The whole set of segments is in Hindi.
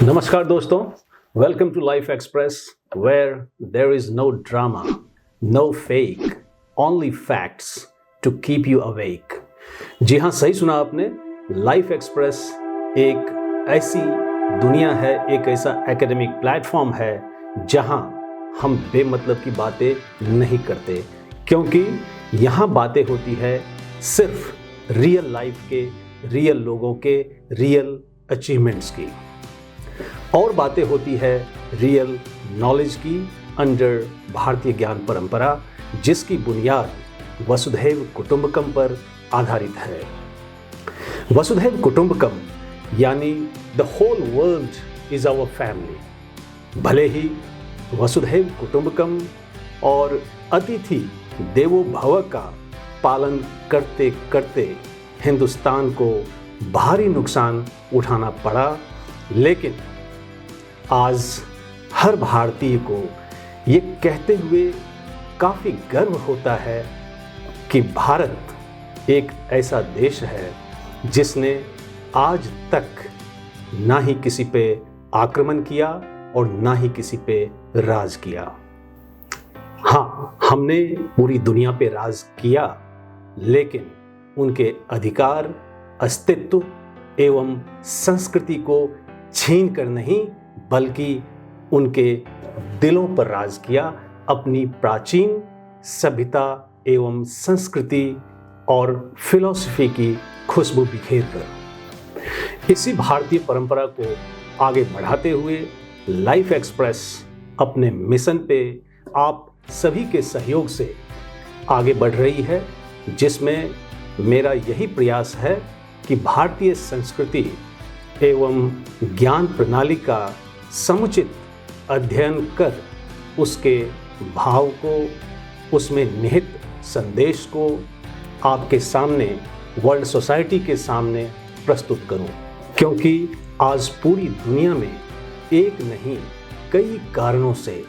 नमस्कार दोस्तों, welcome to Life Express where there is no drama, no fake, only facts to keep you awake. जी हाँ, सही सुना आपने। लाइफ एक्सप्रेस एक ऐसी दुनिया है, एक ऐसा एकेडमिक प्लेटफॉर्म है जहाँ हम बेमतलब की बातें नहीं करते, क्योंकि यहाँ बातें होती है सिर्फ रियल लाइफ के, रियल लोगों के, रियल अचीवमेंट्स की, और बातें होती है रियल नॉलेज की अंडर भारतीय ज्ञान परंपरा, जिसकी बुनियाद वसुधैव कुटुंबकम पर आधारित है। वसुधैव कुटुंबकम यानी the whole world is our family. भले ही वसुधैव कुटुंबकम और अतिथि देवो भव का पालन करते करते हिंदुस्तान को भारी नुकसान उठाना पड़ा, लेकिन आज हर भारतीय को ये कहते हुए काफ़ी गर्व होता है कि भारत एक ऐसा देश है जिसने आज तक ना ही किसी पे आक्रमण किया और ना ही किसी पे राज किया। हाँ, हमने पूरी दुनिया पे राज किया, लेकिन उनके अधिकार, अस्तित्व एवं संस्कृति को छीन कर नहीं, बल्कि उनके दिलों पर राज किया, अपनी प्राचीन सभ्यता एवं संस्कृति और फिलॉसफी की खुशबू बिखेर कर। इसी भारतीय परंपरा को आगे बढ़ाते हुए लाइफ एक्सप्रेस अपने मिशन पे आप सभी के सहयोग से आगे बढ़ रही है, जिसमें मेरा यही प्रयास है कि भारतीय संस्कृति एवं ज्ञान प्रणाली का समुचित अध्ययन कर उसके भाव को, उसमें निहित संदेश को आपके सामने, वर्ल्ड सोसाइटी के सामने प्रस्तुत करूं, क्योंकि आज पूरी दुनिया में एक नहीं कई कारणों से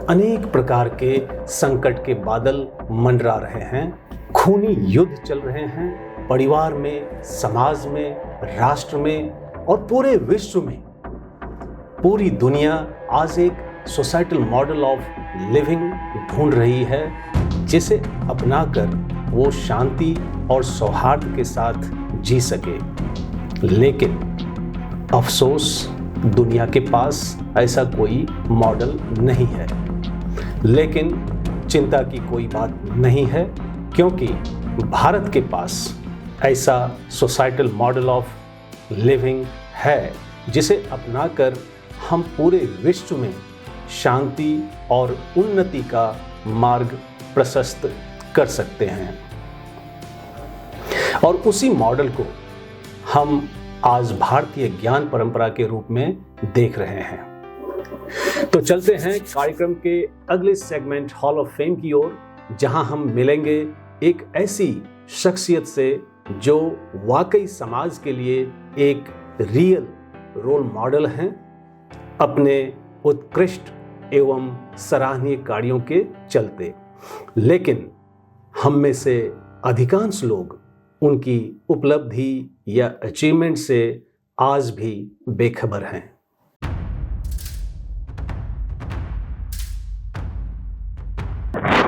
अनेक प्रकार के संकट के बादल मंडरा रहे हैं। खूनी युद्ध चल रहे हैं परिवार में, समाज में, राष्ट्र में और पूरे विश्व में। पूरी दुनिया आज एक सोसाइटल मॉडल ऑफ लिविंग ढूंढ रही है, जिसे अपनाकर वो शांति और सौहार्द के साथ जी सके। लेकिन अफसोस, दुनिया के पास ऐसा कोई मॉडल नहीं है। लेकिन चिंता की कोई बात नहीं है, क्योंकि भारत के पास ऐसा सोसाइटल मॉडल ऑफ लिविंग है जिसे अपनाकर हम पूरे विश्व में शांति और उन्नति का मार्ग प्रशस्त कर सकते हैं। और उसी मॉडल को हम आज भारतीय ज्ञान परंपरा के रूप में देख रहे हैं। तो चलते हैं कार्यक्रम के अगले सेगमेंट हॉल ऑफ फेम की ओर, जहां हम मिलेंगे एक ऐसी शख्सियत से जो वाकई समाज के लिए एक रियल रोल मॉडल हैं, अपने उत्कृष्ट एवं सराहनीय कार्यों के चलते। लेकिन हम में से अधिकांश लोग उनकी उपलब्धि या अचीवमेंट से आज भी बेखबर हैं।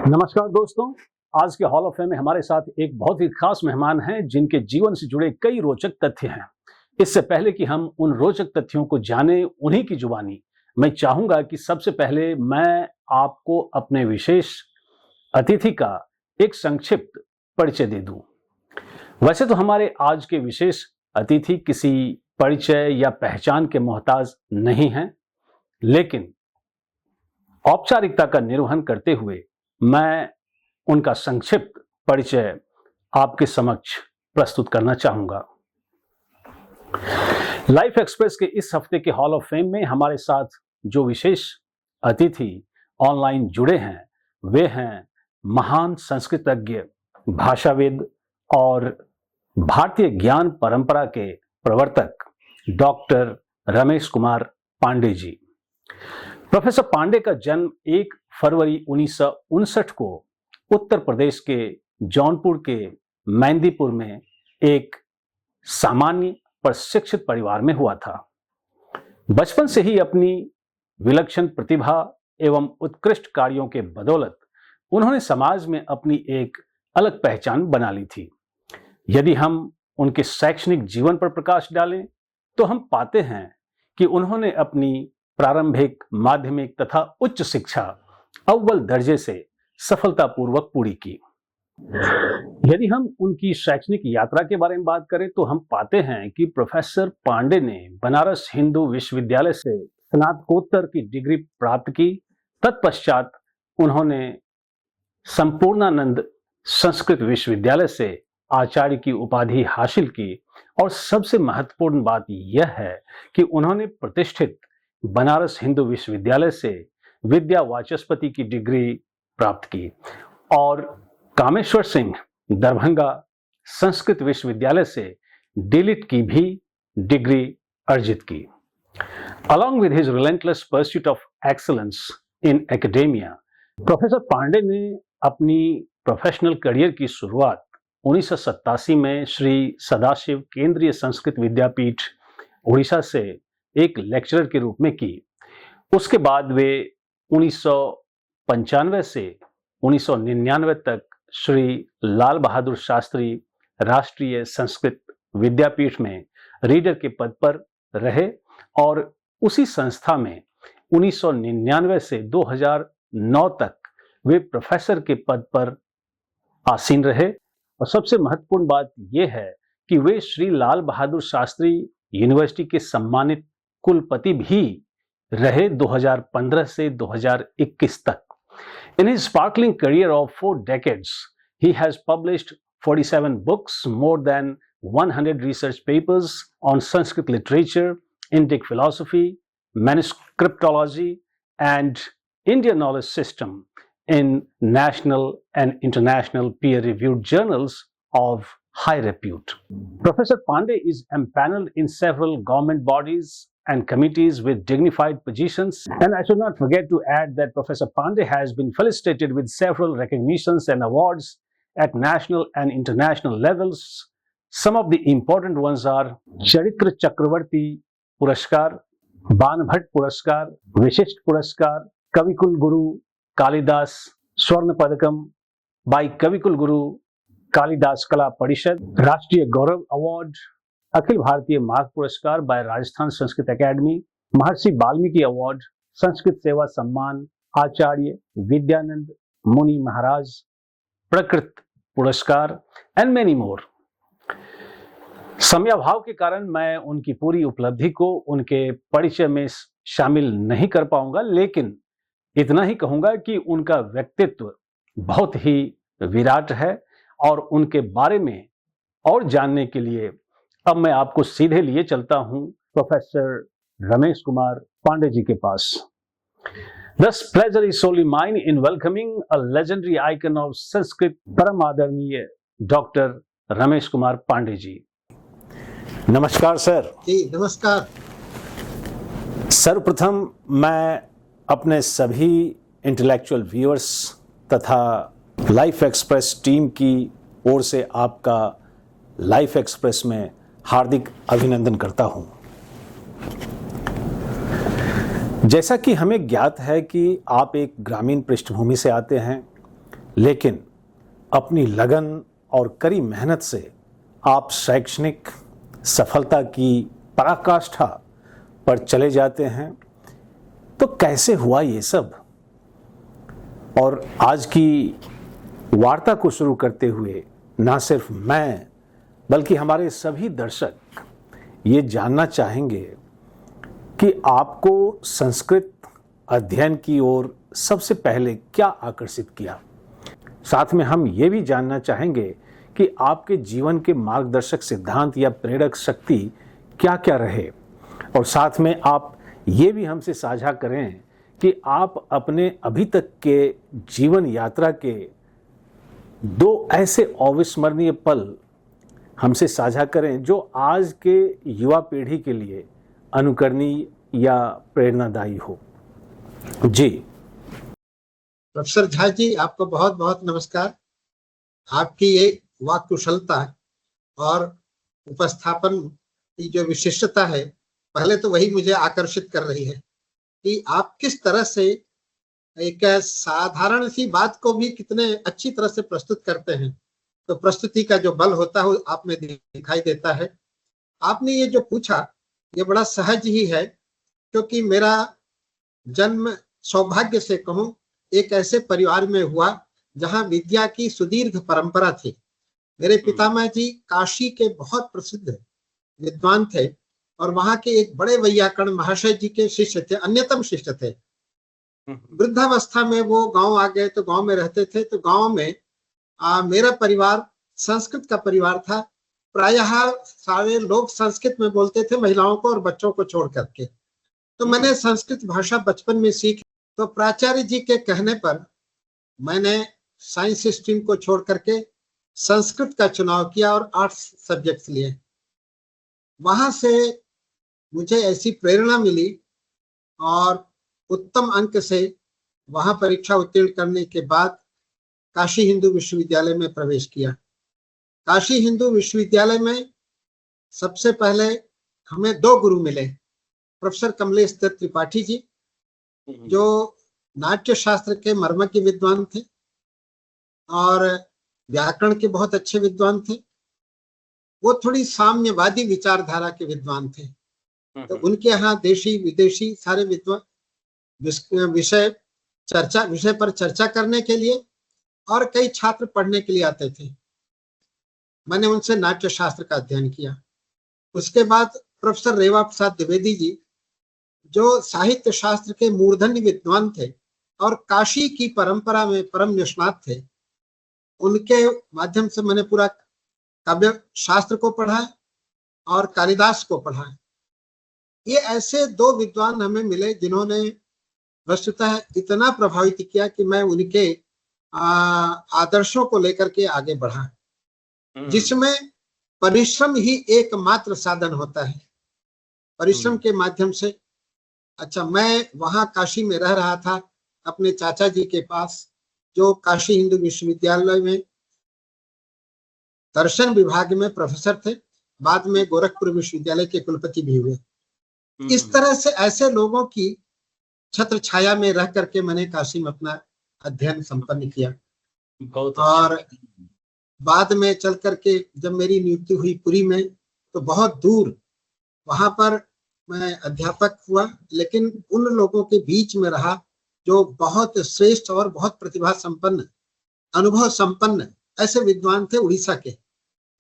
नमस्कार दोस्तों, आज के हॉल ऑफ फेम में हमारे साथ एक बहुत ही खास मेहमान हैं, जिनके जीवन से जुड़े कई रोचक तथ्य हैं। इससे पहले कि हम उन रोचक तथ्यों को जानें उन्हीं की जुबानी, मैं चाहूंगा कि सबसे पहले मैं आपको अपने विशेष अतिथि का एक संक्षिप्त परिचय दे दूं। वैसे तो हमारे आज के विशेष अतिथि किसी परिचय या पहचान के मोहताज नहीं हैं, लेकिन औपचारिकता का निर्वहन करते हुए मैं उनका संक्षिप्त परिचय आपके समक्ष प्रस्तुत करना चाहूंगा। लाइफ एक्सप्रेस के इस हफ्ते के हॉल ऑफ फेम में हमारे साथ जो विशेष अतिथि ऑनलाइन जुड़े हैं, वे हैं महान संस्कृतज्ञ, भाषाविद और भारतीय ज्ञान परंपरा के प्रवर्तक डॉक्टर रमेश कुमार पांडे जी। प्रोफेसर पांडे का जन्म 1 फरवरी 1959 को उत्तर प्रदेश के जौनपुर के मेंदीपुर में एक सामान्य पर शिक्षित परिवार में हुआ था। बचपन से ही अपनी विलक्षण प्रतिभा एवं उत्कृष्ट कार्यों के बदौलत उन्होंने समाज में अपनी एक अलग पहचान बना ली थी। यदि हम उनके शैक्षणिक जीवन पर प्रकाश डालें तो हम पाते हैं कि उन्होंने अपनी प्रारंभिक, माध्यमिक तथा उच्च शिक्षा अव्वल दर्जे से सफलतापूर्वक पूरी की। यदि हम उनकी शैक्षणिक यात्रा के बारे में बात करें तो हम पाते हैं कि प्रोफेसर पांडे ने बनारस हिंदू विश्वविद्यालय से स्नातकोत्तर की डिग्री प्राप्त की। तत्पश्चात उन्होंने संपूर्णानंद संस्कृत विश्वविद्यालय से आचार्य की उपाधि हासिल की और सबसे महत्वपूर्ण बात यह है कि उन्होंने प्रतिष्ठित बनारस हिंदू विश्वविद्यालय से विद्या वाचस्पति की डिग्री प्राप्त की और कामेश्वर सिंह दरभंगा संस्कृत विश्वविद्यालय से डीलिट की भी डिग्री अर्जित की। Along with his relentless pursuit of excellence in academia, professor Pandey ने अपनी प्रोफेशनल करियर की शुरुआत 1987 में श्री सदाशिव केंद्रीय संस्कृत विद्यापीठ उड़ीसा से एक लेक्चरर के रूप में की। उसके बाद वे 1995 से 1999 तक श्री लाल बहादुर शास्त्री राष्ट्रीय संस्कृत विद्यापीठ में रीडर के पद पर रहे और उसी संस्था में 1999 से 2009 तक वे प्रोफेसर के पद पर आसीन रहे। और सबसे महत्वपूर्ण बात यह है कि वे श्री लाल बहादुर शास्त्री यूनिवर्सिटी के सम्मानित कुलपति भी रहे 2015 से 2021 तक। In his sparkling career of 4 decades, he has published 47 books, more than 100 research papers on Sanskrit literature, Indic philosophy, manuscriptology, and Indian knowledge system in national and international peer-reviewed journals of high repute. Professor Pandey is empaneled in several government bodies and committees with dignified positions. And I should not forget to add that Professor Pandey has been felicitated with several recognitions and awards at national and international levels. Some of the important ones are Charitra Chakravarti Puraskar, Banbhat Puraskar, Vishisht Puraskar, Kavikul Guru Kalidas Swarna Padakam by Kavikul Guru Kalidas Kala Parishad, Rashtriya Gaurav Award, Akhil Bharatiya मार्ग पुरस्कार बाय राजस्थान संस्कृत एकेडमी, महर्षि वाल्मीकि अवार्ड, संस्कृत सेवा सम्मान, आचार्य विद्यानंद मुनि महाराज प्रकृत पुरस्कार एंड मेनी मोर। समयाभाव के कारण मैं उनकी पूरी उपलब्धि को उनके परिचय में शामिल नहीं कर पाऊंगा, लेकिन इतना ही कहूंगा कि उनका व्यक्तित्व बहुत ही विराट है और उनके बारे में और जानने के लिए अब मैं आपको सीधे लिए चलता हूं प्रोफेसर रमेश कुमार पांडे जी के पास। Thus pleasure is solely mine in welcoming a legendary icon of Sanskrit, परम आदरणीय डॉक्टर रमेश कुमार पांडे जी। नमस्कार सर। जी नमस्कार। सर्वप्रथम मैं अपने सभी इंटेलेक्चुअल व्यूअर्स तथा लाइफ एक्सप्रेस टीम की ओर से आपका लाइफ एक्सप्रेस में हार्दिक अभिनंदन करता हूं। जैसा कि हमें ज्ञात है कि आप एक ग्रामीण पृष्ठभूमि से आते हैं, लेकिन अपनी लगन और कड़ी मेहनत से आप शैक्षणिक सफलता की पराकाष्ठा पर चले जाते हैं। तो कैसे हुआ ये सब? और आज की वार्ता को शुरू करते हुए ना सिर्फ मैं बल्कि हमारे सभी दर्शक ये जानना चाहेंगे कि आपको संस्कृत अध्ययन की ओर सबसे पहले क्या आकर्षित किया। साथ में हम ये भी जानना चाहेंगे कि आपके जीवन के मार्गदर्शक सिद्धांत या प्रेरक शक्ति क्या क्या रहे, और साथ में आप ये भी हमसे साझा करें कि आप अपने अभी तक के जीवन यात्रा के 2 ऐसे अविस्मरणीय पल हमसे साझा करें जो आज के युवा पीढ़ी के लिए अनुकरणीय या प्रेरणादायी हो। जी प्रोफेसर झा जी, आपको बहुत बहुत नमस्कार। आपकी ये वाक कुशलता और उपस्थापन की जो विशिष्टता है पहले तो वही मुझे आकर्षित कर रही है कि आप किस तरह से एक साधारण सी बात को भी कितने अच्छी तरह से प्रस्तुत करते हैं। तो प्रस्तुति का जो बल होता है वो आप में दिखाई देता है। आपने ये जो पूछा ये बड़ा सहज ही है, क्योंकि मेरा जन्म सौभाग्य से कहूं एक ऐसे परिवार में हुआ जहां विद्या की सुदीर्घ परंपरा थी। मेरे पितामह जी काशी के बहुत प्रसिद्ध विद्वान थे और वहां के एक बड़े वैयाकरण महाशय जी के शिष्य थे, अन्यतम शिष्य थे। वृद्धावस्था में वो गांव आ गए तो गांव में रहते थे। तो गांव में मेरा परिवार संस्कृत का परिवार था। प्रायः सारे लोग संस्कृत में बोलते थे, महिलाओं को और बच्चों को छोड़ करके। तो मैंने संस्कृत भाषा बचपन में सीखी। तो प्राचार्य जी के कहने पर मैंने साइंस स्ट्रीम को छोड़ करके संस्कृत का चुनाव किया और आर्ट्स सब्जेक्ट्स लिए। वहां से मुझे ऐसी प्रेरणा मिली और उत्तम अंक से वहां परीक्षा उत्तीर्ण करने के बाद काशी हिंदू विश्वविद्यालय में प्रवेश किया। काशी हिंदू विश्वविद्यालय में सबसे पहले हमें दो गुरु मिले। प्रोफेसर कमलेश दत्त त्रिपाठी जी, जो नाट्य शास्त्र के मर्मज्ञ विद्वान थे और व्याकरण के बहुत अच्छे विद्वान थे। वो थोड़ी साम्यवादी विचारधारा के विद्वान थे। तो उनके यहाँ देशी विदेशी सारे विद्वान विषय पर चर्चा करने के लिए और कई छात्र पढ़ने के लिए आते थे। मैंने उनसे नाट्य शास्त्र का अध्ययन किया। उसके बाद प्रोफेसर रेवा प्रसाद द्विवेदी जी, जो साहित्य शास्त्र के मूर्धन्य विद्वान थे और काशी की परंपरा में परम निष्णात थे, उनके माध्यम से मैंने पूरा काव्य शास्त्र को पढ़ा और कालिदास को पढ़ा। ये ऐसे दो विद्वान हमें मिले जिन्होंने वस्तुतः इतना प्रभावित किया कि मैं उनके आदर्शों को लेकर के आगे बढ़ा, जिसमें परिश्रम ही एकमात्र साधन होता है। परिश्रम के माध्यम से मैं वहां काशी में रह रहा था अपने चाचा जी के पास, जो काशी हिंदू विश्वविद्यालय में दर्शन विभाग में प्रोफेसर थे, बाद में गोरखपुर विश्वविद्यालय के कुलपति भी हुए। इस तरह से ऐसे लोगों की छत्र छाया में रह करके मैंने काशी में अपना अध्ययन संपन्न किया। और बाद में चल करके जब मेरी नियुक्ति हुई पुरी में, तो बहुत दूर वहां पर मैं अध्यापक हुआ, लेकिन उन लोगों के बीच में रहा जो बहुत श्रेष्ठ और बहुत प्रतिभा संपन्न, अनुभव संपन्न ऐसे विद्वान थे उड़ीसा के।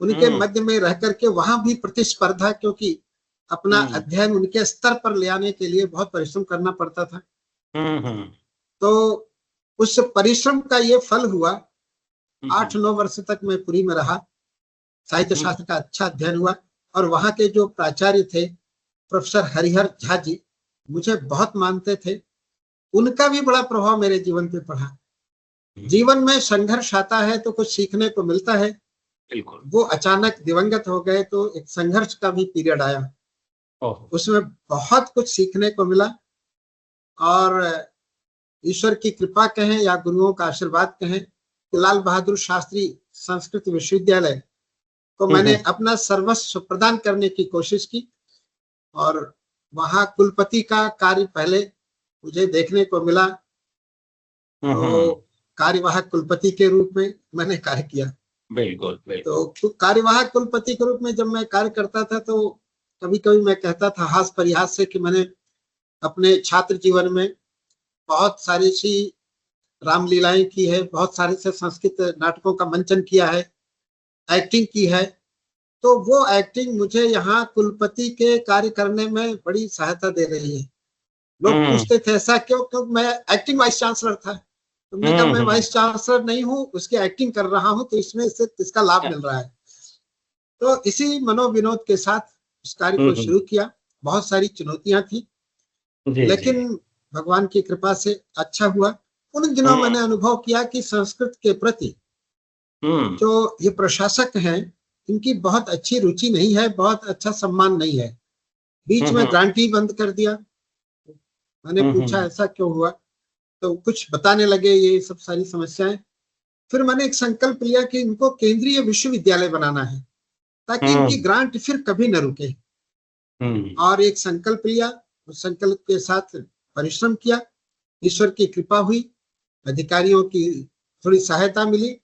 उनके मध्य में रह करके वहां भी प्रतिस्पर्धा, क्योंकि अपना अध्ययन उनके स्तर पर ले आने के लिए बहुत परिश्रम करना पड़ता था। तो उस परिश्रम का ये फल हुआ। 8-9 वर्ष तक मैं पुरी में रहा, साहित्य शास्त्र का अच्छा अध्ययन हुआ और वहां के जो प्राचार्य थे प्रोफेसर हरिहर झा जी, मुझे बहुत मानते थे। उनका भी बड़ा प्रभाव मेरे जीवन पे पड़ा। जीवन में संघर्ष आता है तो कुछ सीखने को मिलता है। बिल्कुल। वो अचानक दिवंगत हो गए तो एक संघर्ष का भी पीरियड आया, उसमें बहुत कुछ सीखने को मिला। और ईश्वर की कृपा कहें या गुरुओं का आशीर्वाद कहें, लाल बहादुर शास्त्री संस्कृत विश्वविद्यालय को मैंने अपना सर्वस्व प्रदान करने की कोशिश की और वहां कुलपति का कार्य पहले मुझे देखने को मिला। तो कार्यवाहक कुलपति के रूप में मैंने कार्य किया। बिल्कुल। तो कार्यवाहक कुलपति के रूप में जब मैं कार्य करता था तो कभी कभी मैं कहता था हास परिहास से कि मैंने अपने छात्र जीवन में बहुत सारी सी रामलीलाएं की है, बहुत सारे से संस्कृत नाटकों का मंचन किया है, एक्टिंग की है। तो वो एक्टिंग मुझे यहाँ कुलपति के कार्य करने में बड़ी सहायता दे रही है। लोग पूछते थे ऐसा क्यों? क्योंकि मैं एक्टिंग वाइस चांसलर था। तो मैं कहा मैं वाइस चांसलर नहीं हूँ, उसकी एक्टिंग कर रहा हूँ, तो इसमें से इसका लाभ मिल रहा है। तो इसी मनोविनोद के साथ इस कार्य को शुरू किया। बहुत सारी चुनौतियां थी, लेकिन भगवान की कृपा से अच्छा हुआ। उन दिनों मैंने अनुभव किया कि संस्कृत के प्रति जो ये प्रशासक हैं, इनकी बहुत अच्छी रुचि नहीं है, बहुत अच्छा सम्मान नहीं है। बीच में ग्रांट ही बंद कर दिया। मैंने पूछा ऐसा क्यों हुआ, तो कुछ बताने लगे ये सब सारी समस्याएं। फिर मैंने एक संकल्प लिया कि इनको केंद्रीय विश्वविद्यालय बनाना है ताकि इनकी ग्रांट फिर कभी न रुके। और एक संकल्प लिया, उस संकल्प के साथ परिश्रम किया, ईश्वर की कृपा हुई, अधिकारियों की थोड़ी सहायता मिली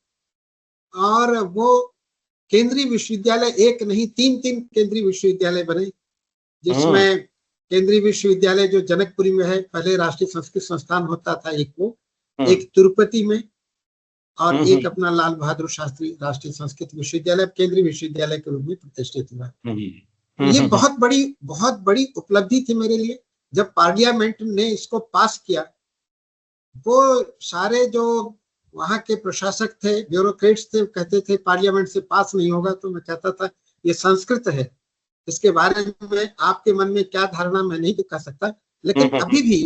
और वो केंद्रीय विश्वविद्यालय एक नहीं 3 केंद्रीय विश्वविद्यालय बने, जिसमें केंद्रीय विश्वविद्यालय जो जनकपुरी में है, पहले राष्ट्रीय संस्कृत संस्थान होता था एक, वो एक तिरुपति में और एक अपना लाल बहादुर शास्त्री राष्ट्रीय संस्कृत विश्वविद्यालय केंद्रीय विश्वविद्यालय के रूप में प्रतिष्ठित हुआ। ये बहुत बड़ी उपलब्धि थी मेरे लिए। जब पार्लियामेंट ने इसको पास किया, वो सारे जो वहां के प्रशासक थे, ब्यूरोक्रेट्स थे, कहते थे पार्लियामेंट से पास नहीं होगा। तो मैं कहता था ये संस्कृत है, इसके बारे में आपके मन में क्या धारणा मैं नहीं कह सकता, लेकिन अभी भी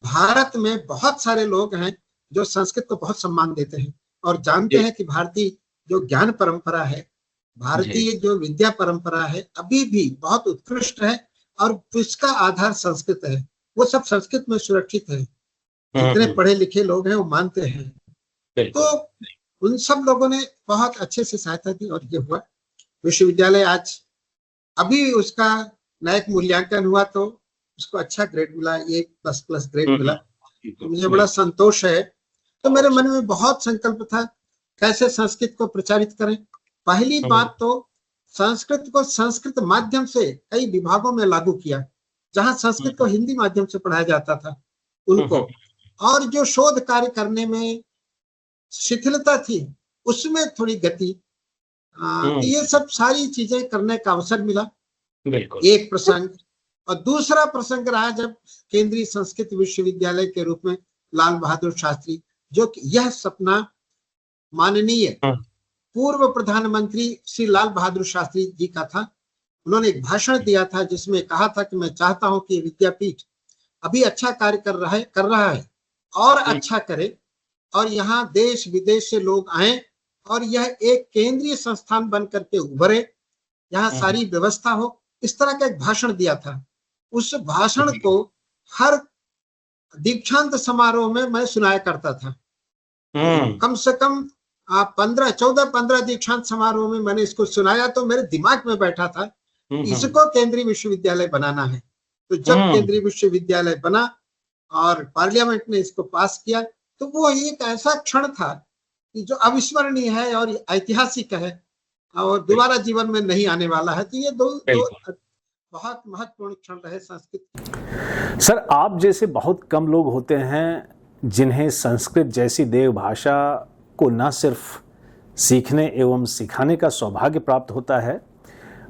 भारत में बहुत सारे लोग हैं जो संस्कृत को बहुत सम्मान देते हैं और जानते हैं कि भारतीय जो ज्ञान परंपरा है, भारतीय जो विद्या परंपरा है, अभी भी बहुत उत्कृष्ट है और इसका आधार संस्कृत है। वो सब संस्कृत में सुरक्षित है। जितने पढ़े लिखे लोग हैं वो मानते हैं। तो उन सब लोगों ने बहुत अच्छे से सहायता दी और ये हुआ विश्वविद्यालय। आज अभी उसका नया मूल्यांकन हुआ तो उसको अच्छा ग्रेड मिला, 1++ ग्रेड मिला। तो मुझे बड़ा संतोष है। तो मेरे मन में बहुत संकल्प था कैसे संस्कृत को प्रचारित करें। पहली बात तो संस्कृत को संस्कृत माध्यम से कई विभागों में लागू किया, जहां संस्कृत को हिंदी माध्यम से पढ़ाया जाता था उनको, और जो शोध कार्य करने में शिथिलता थी उसमें थोड़ी गति, ये सब सारी चीजें करने का अवसर मिला। एक प्रसंग। और दूसरा प्रसंग रहा जब केंद्रीय संस्कृत विश्वविद्यालय के रूप में लाल बहादुर शास्त्री, जो यह सपना माननीय पूर्व प्रधानमंत्री श्री लाल बहादुर शास्त्री जी का था। उन्होंने एक भाषण दिया था जिसमें कहा था कि मैं चाहता हूं कि विद्यापीठ अभी अच्छा कार्य कर रहा है और अच्छा करे, और यहाँ देश विदेश से लोग आए और यह एक केंद्रीय संस्थान बन करके उभरे, यहाँ सारी व्यवस्था हो। इस तरह का एक भाषण दिया था। उस भाषण को हर दीक्षांत समारोह में मैं सुनाया करता था। कम से कम 14-15 दीक्षांत समारोह में मैंने इसको सुनाया। तो मेरे दिमाग में बैठा था इसको केंद्रीय विश्वविद्यालय बनाना है। तो जब केंद्रीय विश्वविद्यालय बना और पार्लियामेंट ने इसको पास किया, तो वो एक ऐसा क्षण था कि जो अविस्मरणीय है और ऐतिहासिक है और दोबारा जीवन में नहीं आने वाला है। तो ये दो बहुत महत्वपूर्ण क्षण रहे संस्कृत। सर, आप जैसे बहुत कम लोग होते हैं जिन्हें संस्कृत जैसी देव भाषा को न सिर्फ सीखने एवं सिखाने का सौभाग्य प्राप्त होता है,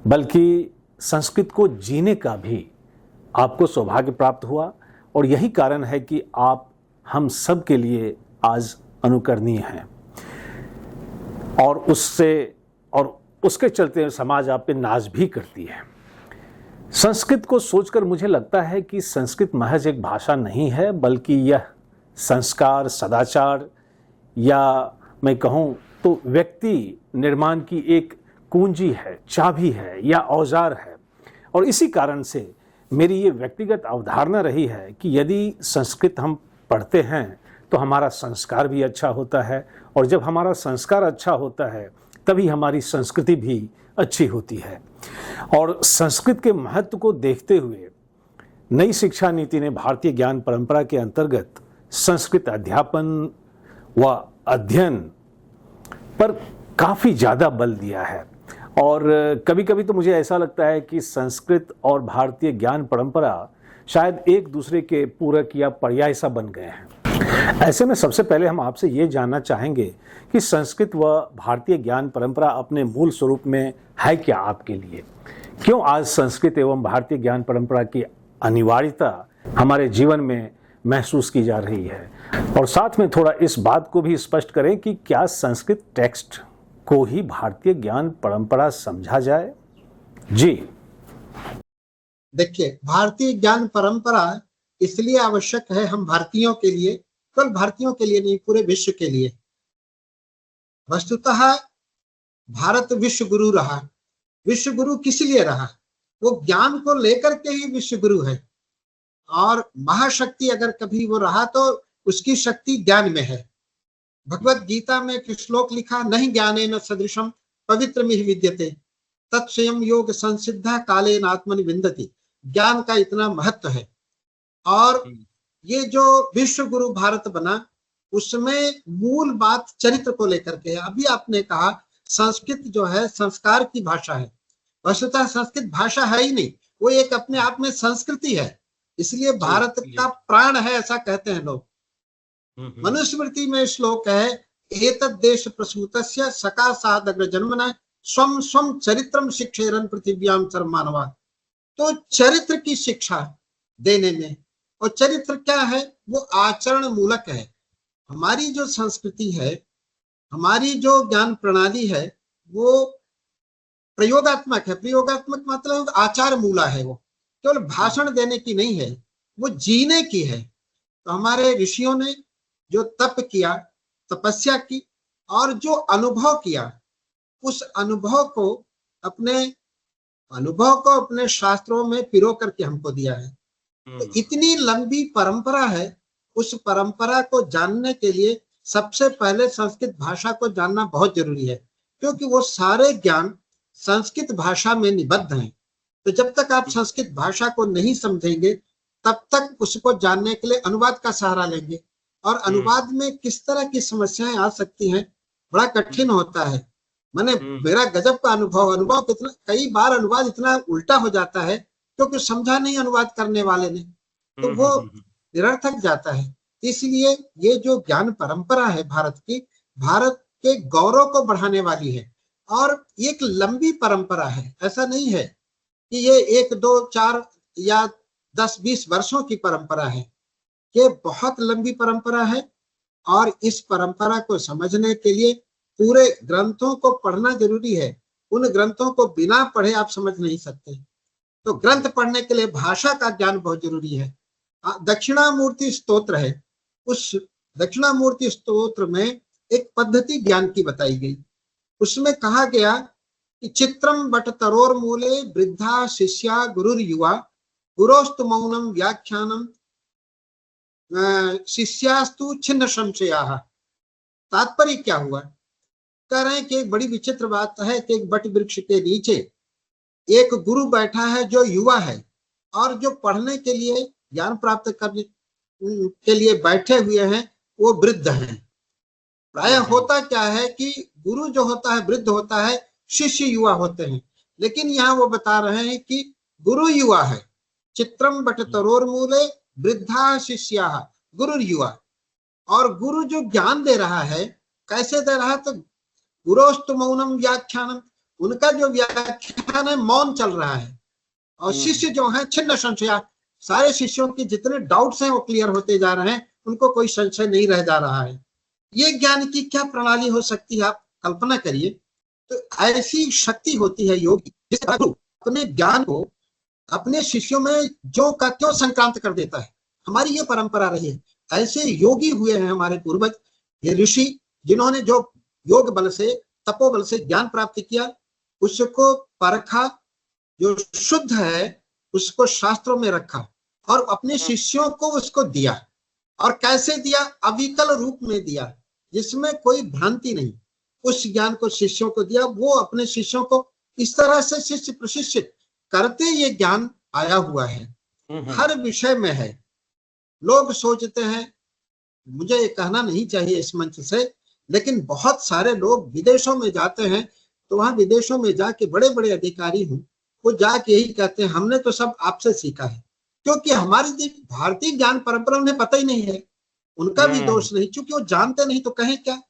बल्कि संस्कृत को जीने का भी आपको सौभाग्य प्राप्त हुआ। और यही कारण है कि आप हम सब के लिए आज अनुकरणीय हैं और उसके चलते समाज आप पे नाज भी करती है। संस्कृत को सोचकर मुझे लगता है कि संस्कृत महज एक भाषा नहीं है, बल्कि यह संस्कार, सदाचार या मैं कहूँ तो व्यक्ति निर्माण की एक कुंजी है, चाबी है या औजार है। और इसी कारण से मेरी ये व्यक्तिगत अवधारणा रही है कि यदि संस्कृत हम पढ़ते हैं तो हमारा संस्कार भी अच्छा होता है, और जब हमारा संस्कार अच्छा होता है तभी हमारी संस्कृति भी अच्छी होती है। और संस्कृत के महत्व को देखते हुए नई शिक्षा नीति ने भारतीय ज्ञान परंपरा के अंतर्गत संस्कृत अध्यापन व अध्ययन पर काफ़ी ज़्यादा बल दिया है। और कभी कभी तो मुझे ऐसा लगता है कि संस्कृत और भारतीय ज्ञान परंपरा शायद एक दूसरे के पूरक या पर्याय सा बन गए हैं। ऐसे में सबसे पहले हम आपसे ये जानना चाहेंगे कि संस्कृत व भारतीय ज्ञान परंपरा अपने मूल स्वरूप में है क्या आपके लिए? क्यों आज संस्कृत एवं भारतीय ज्ञान परंपरा की अनिवार्यता हमारे जीवन में महसूस की जा रही है? और साथ में थोड़ा इस बात को भी स्पष्ट करें कि क्या संस्कृत टेक्स्ट को ही भारतीय ज्ञान परंपरा समझा जाए? जी देखिए, भारतीय ज्ञान परंपरा इसलिए आवश्यक है हम भारतीयों के लिए, केवल भारतीयों के लिए नहीं, पूरे विश्व के लिए। वस्तुतः भारत विश्व गुरु रहा। विश्व गुरु किस लिए रहा? वो ज्ञान को लेकर के ही विश्व गुरु है। और महाशक्ति अगर कभी वो रहा तो उसकी शक्ति ज्ञान में है। भगवत गीता में एक श्लोक लिखा, नहीं ज्ञानेन सदृशम पवित्रमिह विद्यते। तत्स्वयं योग संसिद्धा कालेन आत्मनि विन्दति। ज्ञान का इतना महत्व है। और ये जो विश्व गुरु भारत बना, उसमें मूल बात चरित्र को लेकर के है। अभी आपने कहा संस्कृत जो है संस्कार की भाषा है। वस्तुतः संस्कृत भाषा है ही नहीं, वो एक अपने आप में संस्कृति है। इसलिए भारत का प्राण है, ऐसा कहते हैं लोग। मनुस्मृति में श्लोक है, एतद् देश प्रसूतस्य सकाशादग्र जन्मना स्वम स्वम चरित्रम शिक्षेरन पृथिव्याम सर्वमानवा। तो चरित्र की शिक्षा देने में, और चरित्र क्या है, वो आचरण मूलक है। हमारी जो संस्कृति है, हमारी जो ज्ञान प्रणाली है, वो प्रयोगात्मक है। प्रयोगात्मक मतलब आचार मूला है। वो केवल भाषण देने की नहीं है, वो जीने की है। तो हमारे ऋषियों ने जो तप किया, तपस्या की, और जो अनुभव किया, उस अनुभव को अपने शास्त्रों में पिरो करके हमको दिया है। तो इतनी लंबी परंपरा है, उस परंपरा को जानने के लिए सबसे पहले संस्कृत भाषा को जानना बहुत जरूरी है, क्योंकि वो सारे ज्ञान संस्कृत भाषा में निबद्ध हैं। तो जब तक आप संस्कृत भाषा को नहीं समझेंगे, तब तक उसको जानने के लिए अनुवाद का सहारा लेंगे, और अनुवाद में किस तरह की समस्याएं आ सकती हैं, बड़ा कठिन होता है। मैंने मेरा गजब का अनुभव कितना, कई बार अनुवाद इतना उल्टा हो जाता है क्योंकि समझा नहीं अनुवाद करने वाले ने, तो वो निरर्थक जाता है। इसलिए ये जो ज्ञान परंपरा है भारत की, भारत के गौरव को बढ़ाने वाली है, और एक लंबी परंपरा है। ऐसा नहीं है कि ये 1, 2, 4 या 10, 20 वर्षों की परंपरा है। ये बहुत लंबी परंपरा है, और इस परंपरा को समझने के लिए पूरे ग्रंथों को पढ़ना जरूरी है। उन ग्रंथों को बिना पढ़े आप समझ नहीं सकते। तो ग्रंथ पढ़ने के लिए भाषा का ज्ञान बहुत जरूरी है। दक्षिणामूर्ति स्तोत्र है, उस दक्षिणामूर्ति स्तोत्र में एक पद्धति ज्ञान की बताई गई। उसमें कहा गया कि चित्रम बट तरोर मूले वृद्धा शिष्या गुरुर युवा गुरोस्तु मौनम व्याख्यानम शिष्यास्तु छिन्न संशयाः। तात्पर्य क्या हुआ? कह रहे हैं कि एक बड़ी विचित्र बात है कि एक बट वृक्ष के नीचे एक गुरु बैठा है जो युवा है, और जो पढ़ने के लिए, ज्ञान प्राप्त करने के लिए बैठे हुए हैं वो वृद्ध हैं। प्रायः होता क्या है कि गुरु जो होता है वृद्ध होता है, शिष्य युवा होते हैं। लेकिन यहाँ वो बता रहे हैं कि गुरु युवा है। चित्रम बट तरोर मूले वृद्धा शिष्या गुरु युवा। और गुरु जो ज्ञान दे रहा है, कैसे दे रहा है? तो गुरोस्तु मौनम व्याख्यानम, उनका जो व्याख्यान है मौन चल रहा है। और शिष्य जो है छिन्न संशया, सारे शिष्यों के जितने डाउट्स हैं वो क्लियर होते जा रहे हैं, उनको कोई संशय नहीं रह जा रहा है। ये ज्ञान की क्या प्रणाली हो सकती है, आप कल्पना करिए। तो ऐसी शक्ति होती है योगी, जिस अपने ज्ञान को अपने शिष्यों में जो का त्यों संक्रांत कर देता है। हमारी ये परंपरा रही है। ऐसे योगी हुए हैं हमारे पूर्वज, ये ऋषि, जिन्होंने जो योग बल से, तपोबल से ज्ञान प्राप्त किया, उसको परखा, जो शुद्ध है उसको शास्त्रों में रखा, और अपने शिष्यों को उसको दिया। और कैसे दिया? अविकल रूप में दिया, जिसमें कोई भ्रांति नहीं। उस ज्ञान को शिष्यों को दिया, वो अपने शिष्यों को इस तरह से शिष्य प्रशिक्षित करते ये ज्ञान आया हुआ है। हर विषय में है। लोग सोचते हैं, मुझे ये कहना नहीं चाहिए इस मंच से, लेकिन बहुत सारे लोग विदेशों में जाते हैं, तो वहां विदेशों में जाके बड़े बड़े अधिकारी हूँ, वो जाके यही कहते हैं हमने तो सब आपसे सीखा है। क्योंकि हमारी भारतीय ज्ञान परंपरा उन्हें पता ही नहीं है। उनका भी दोष नहीं, क्योंकि वो जानते नहीं तो कहें क्या।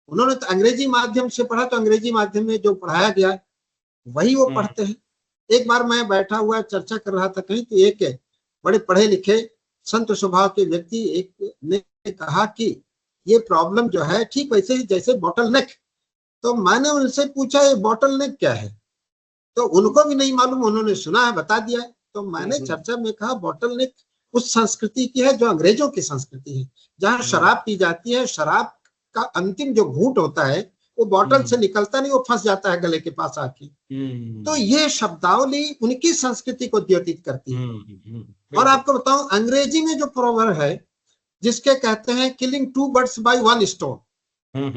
उन्होंने तो अंग्रेजी माध्यम से पढ़ा, तो अंग्रेजी माध्यम में जो पढ़ाया गया वही वो पढ़ते हैं। एक बार मैं बैठा हुआ चर्चा कर रहा था कहीं, तो एक बड़े पढ़े लिखे संत स्वभाव के व्यक्ति एक ने कहा कि ये प्रॉब्लम जो है ठीक वैसे ही जैसे बॉटल नेक। तो मैंने उनसे पूछा ये बॉटल नेक क्या है, तो उनको भी नहीं मालूम, उन्होंने सुना है बता दिया। तो मैंने चर्चा में कहा बॉटल नेक उस संस्कृति की है जो अंग्रेजों की संस्कृति है, जहाँ शराब पी जाती है, शराब का अंतिम जो घूंट होता है वो बॉटल से निकलता नहीं, वो फंस जाता है गले के पास आके। तो ये शब्दावली उनकी संस्कृति को द्योतित करती है। और आपको बताऊं, अंग्रेजी में जो प्रोवर्ब है जिसके कहते हैं किलिंग 2 birds by 1 stone,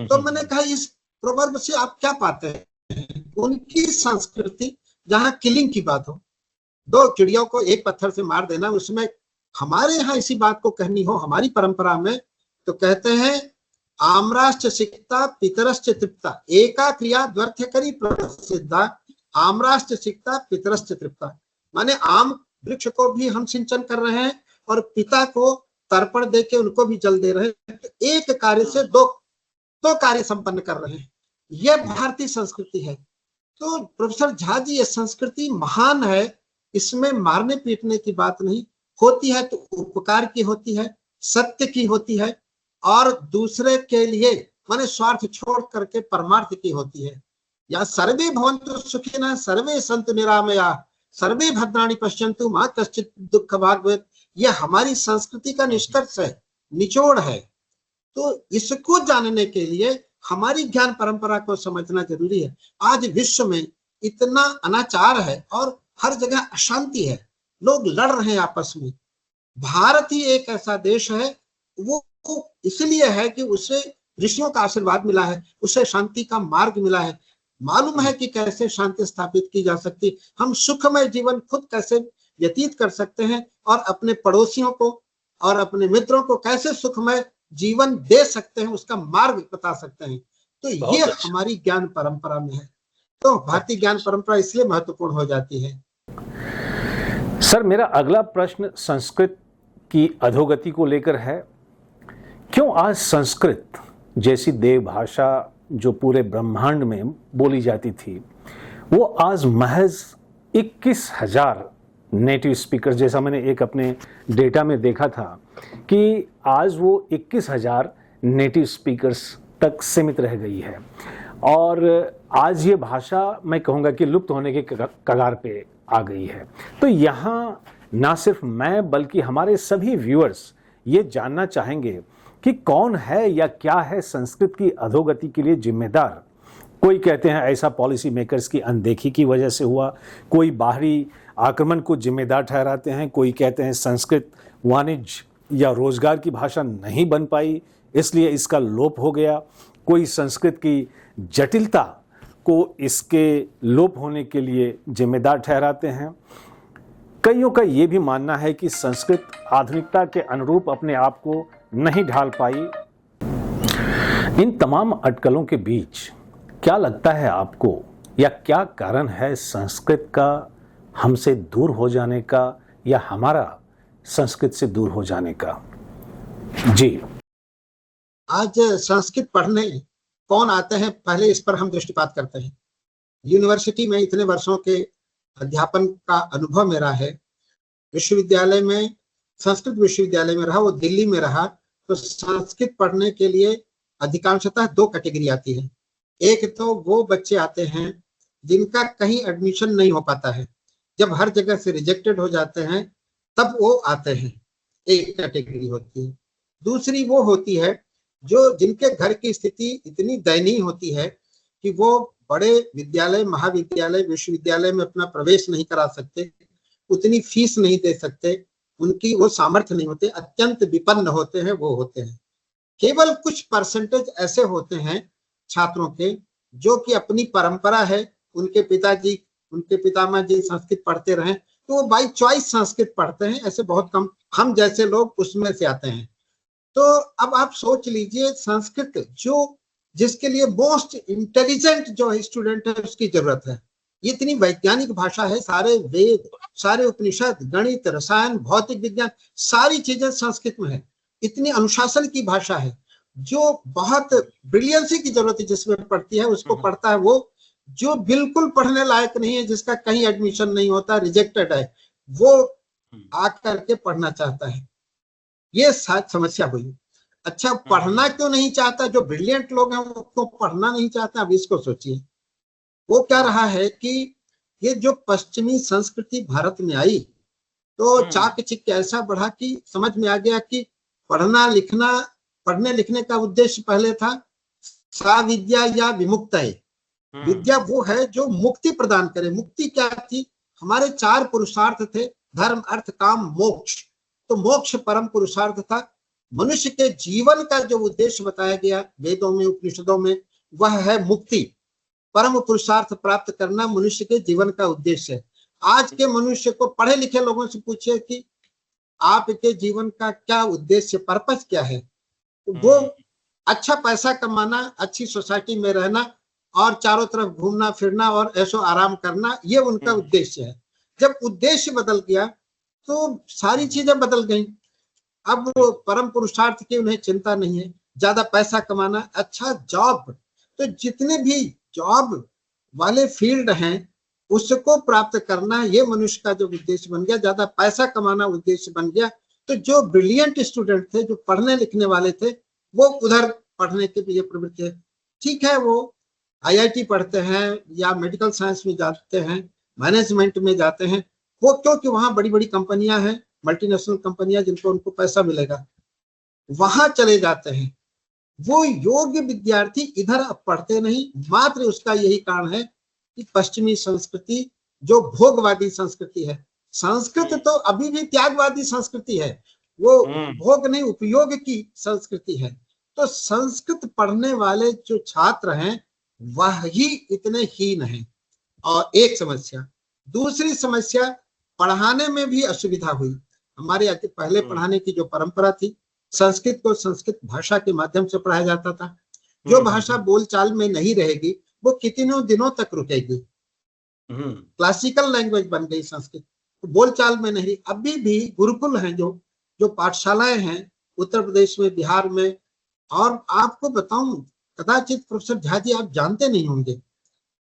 तो मैंने कहा इस प्रोवर्ब से आप क्या पाते हैं? उनकी संस्कृति जहाँ किलिंग की बात हो, दो चिड़ियों को एक पत्थर से मार देना, उसमें हमारे यहाँ इसी बात को कहनी हो हमारी परंपरा में तो कहते हैं आम्राश्च सिक्ता पितरश्च तृप्ता, एका क्रिया द्व्यर्थकरी प्रसिद्धा, आम्राश्च सिक्ता पितरश्च तृप्ता। माने आम वृक्ष को भी हम सिंचन कर रहे हैं और पिता को तर्पण देके उनको भी जल दे रहे हैं, तो एक कार्य से दो कार्य संपन्न कर रहे हैं। यह भारतीय संस्कृति है। तो प्रोफेसर झा जी, ये संस्कृति महान है, इसमें मारने पीटने की बात नहीं होती है, तो उपकार की होती है, सत्य की होती है और दूसरे के लिए माने स्वार्थ छोड़ करके परमार्थ की होती है। या सर्वे भवन्तु सुखिनः सर्वे सन्तु निरामयाः सर्वे भद्राणि पश्यन्तु मा कश्चित् दुःख भाग् भवेत्। यह हमारी संस्कृति का निष्कर्ष है, निचोड़ है। तो इसको जानने के लिए हमारी ज्ञान परंपरा को समझना जरूरी है। आज विश्व में इतना अनाचार है और हर जगह अशांति है, लोग लड़ रहे हैं आपस में। भारत ही एक ऐसा देश है, वो इसलिए है कि उसे ऋषियों का आशीर्वाद मिला है, उसे शांति का मार्ग मिला है, मालूम है कि कैसे शांति स्थापित की जा सकती, हम सुखमय जीवन खुद कैसे व्यतीत कर सकते हैं और अपने पड़ोसियों को और अपने मित्रों को कैसे सुखमय जीवन दे सकते हैं, उसका मार्ग बता सकते हैं। तो ये हमारी ज्ञान परंपरा में है। तो भारतीय ज्ञान परंपरा इसलिए महत्वपूर्ण हो जाती है। सर, मेरा अगला प्रश्न संस्कृत की अधोगति को लेकर है। क्यों आज संस्कृत जैसी देव भाषा जो पूरे ब्रह्मांड में बोली जाती थी, वो आज महज 21,000 नेटिव स्पीकर, जैसा मैंने एक अपने डेटा में देखा था कि आज वो 21,000 नेटिव स्पीकर्स तक सीमित रह गई है और आज ये भाषा मैं कहूँगा कि लुप्त होने के कगार पे आ गई है। तो यहाँ ना सिर्फ मैं बल्कि हमारे सभी व्यूअर्स ये जानना चाहेंगे कि कौन है या क्या है संस्कृत की अधोगति के लिए जिम्मेदार। कोई कहते हैं ऐसा पॉलिसी मेकर्स की अनदेखी की वजह से हुआ, कोई बाहरी आक्रमण को जिम्मेदार ठहराते हैं, कोई कहते हैं संस्कृत वाणिज्य या रोजगार की भाषा नहीं बन पाई इसलिए इसका लोप हो गया, कोई संस्कृत की जटिलता को इसके लोप होने के लिए जिम्मेदार ठहराते हैं। कईयों का ये भी मानना है कि संस्कृत आधुनिकता के अनुरूप अपने आप को नहीं ढाल पाई। इन तमाम अटकलों के बीच क्या लगता है आपको, या क्या कारण है संस्कृत का हमसे दूर हो जाने का या हमारा संस्कृत से दूर हो जाने का? जी, आज संस्कृत पढ़ने कौन आते हैं, पहले इस पर हम दृष्टिपात करते हैं। यूनिवर्सिटी में इतने वर्षों के अध्यापन का अनुभव मेरा है। विश्वविद्यालय में, संस्कृत विश्वविद्यालय में रहा, वो दिल्ली में रहा, तो संस्कृत पढ़ने के लिए अधिकांशतः दो कैटेगरी आती है। एक तो वो बच्चे आते हैं जिनका कहीं एडमिशन नहीं हो पाता है, जब हर जगह से रिजेक्टेड हो जाते हैं तब वो आते हैं, एक कैटेगरी होती है। दूसरी वो होती है जो जिनके घर की स्थिति इतनी दयनीय होती है कि वो बड़े विद्यालय, महाविद्यालय, विश्वविद्यालय में अपना प्रवेश नहीं करा सकते, उतनी फीस नहीं दे सकते, उनकी वो सामर्थ्य नहीं होते, अत्यंत विपन्न होते हैं, वो होते हैं। केवल कुछ परसेंटेज ऐसे होते हैं छात्रों के जो कि अपनी परंपरा है, उनके पिताजी, उनके पितामह जी संस्कृत पढ़ते रहे तो वो बाई चॉइस संस्कृत पढ़ते हैं। ऐसे बहुत कम, हम जैसे लोग उसमें से आते हैं। तो अब आप सोच लीजिए, संस्कृत जो जिसके लिए मोस्ट इंटेलिजेंट जो स्टूडेंट है उसकी जरूरत है। ये इतनी वैज्ञानिक भाषा है, सारे वेद, सारे उपनिषद, गणित, रसायन, भौतिक विज्ञान, सारी चीजें संस्कृत में है। इतनी अनुशासन की भाषा है, जो बहुत ब्रिलियंसी की जरूरत है जिसमें पढ़ती है, उसको पढ़ता है। वो जो बिल्कुल पढ़ने लायक नहीं है, जिसका कहीं एडमिशन नहीं होता, रिजेक्टेड है, वो आकर के पढ़ना चाहता है। ये समस्या हुई। अच्छा, पढ़ना क्यों नहीं चाहता? जो ब्रिलियंट लोग हैं वो पढ़ना नहीं चाहता। अब इसको सोचिए, वो क्या रहा है कि ये जो पश्चिमी संस्कृति भारत में आई तो चाकचक्य ऐसा बढ़ा कि समझ में आ गया कि पढ़ना लिखना, पढ़ने लिखने का उद्देश्य पहले था सा विद्या या विमुक्त है। विद्या वो है जो मुक्ति प्रदान करे। मुक्ति क्या थी? हमारे 4 पुरुषार्थ थे, धर्म, अर्थ, काम, मोक्ष। तो मोक्ष परम पुरुषार्थ था। मनुष्य के जीवन का जो उद्देश्य बताया गया वेदों में, उपनिषदों में, वह है मुक्ति। परम पुरुषार्थ प्राप्त करना मनुष्य के जीवन का उद्देश्य है। आज के मनुष्य को, पढ़े लिखे लोगों से पूछिए कि आपके जीवन का क्या उद्देश्य, पर्पस क्या है, वो अच्छा पैसा कमाना, अच्छी सोसाइटी में रहना और चारों तरफ घूमना फिरना और ऐशो आराम करना, ये उनका उद्देश्य है। जब उद्देश्य बदल गया तो सारी चीजें बदल गई। अब वो परम पुरुषार्थ की उन्हें चिंता नहीं है, ज्यादा पैसा कमाना, अच्छा जॉब, तो जितने भी जॉब वाले फील्ड हैं उसको प्राप्त करना, ये मनुष्य का जो उद्देश्य बन गया, ज्यादा पैसा कमाना उद्देश्य बन गया। तो जो ब्रिलियंट स्टूडेंट थे, जो पढ़ने लिखने वाले थे, वो उधर पढ़ने के लिए प्रवृत्त है। ठीक है, वो आईआईटी पढ़ते हैं या मेडिकल साइंस में जाते हैं, मैनेजमेंट में जाते हैं, वो क्योंकि वहां बड़ी बड़ी कंपनियां हैं, मल्टीनेशनल कंपनियां, जिनको उनको पैसा मिलेगा, वहां चले जाते हैं। वो योग्य विद्यार्थी इधर अब पढ़ते नहीं। मात्र उसका यही कारण है कि पश्चिमी संस्कृति जो भोगवादी संस्कृति है, संस्कृत तो अभी भी त्यागवादी संस्कृति है, वो भोग नहीं उपयोग की संस्कृति है। तो संस्कृत पढ़ने वाले जो छात्र हैं वह ही इतने हीन हैं। और एक समस्या, दूसरी समस्या, पढ़ाने में भी असुविधा हुई। हमारे पहले पढ़ाने की जो परंपरा थी, संस्कृत को संस्कृत भाषा के माध्यम से पढ़ाया जाता था। जो भाषा बोलचाल में नहीं रहेगी वो कितनों दिनों तक रुकेगी। क्लासिकल लैंग्वेज बन गई संस्कृत, तो बोलचाल में नहीं। अभी भी गुरुकुल हैं, जो पाठशालाएं हैं उत्तर प्रदेश में, बिहार में। और आपको बताऊं, कदाचित प्रोफेसर झा जी आप जानते नहीं होंगे,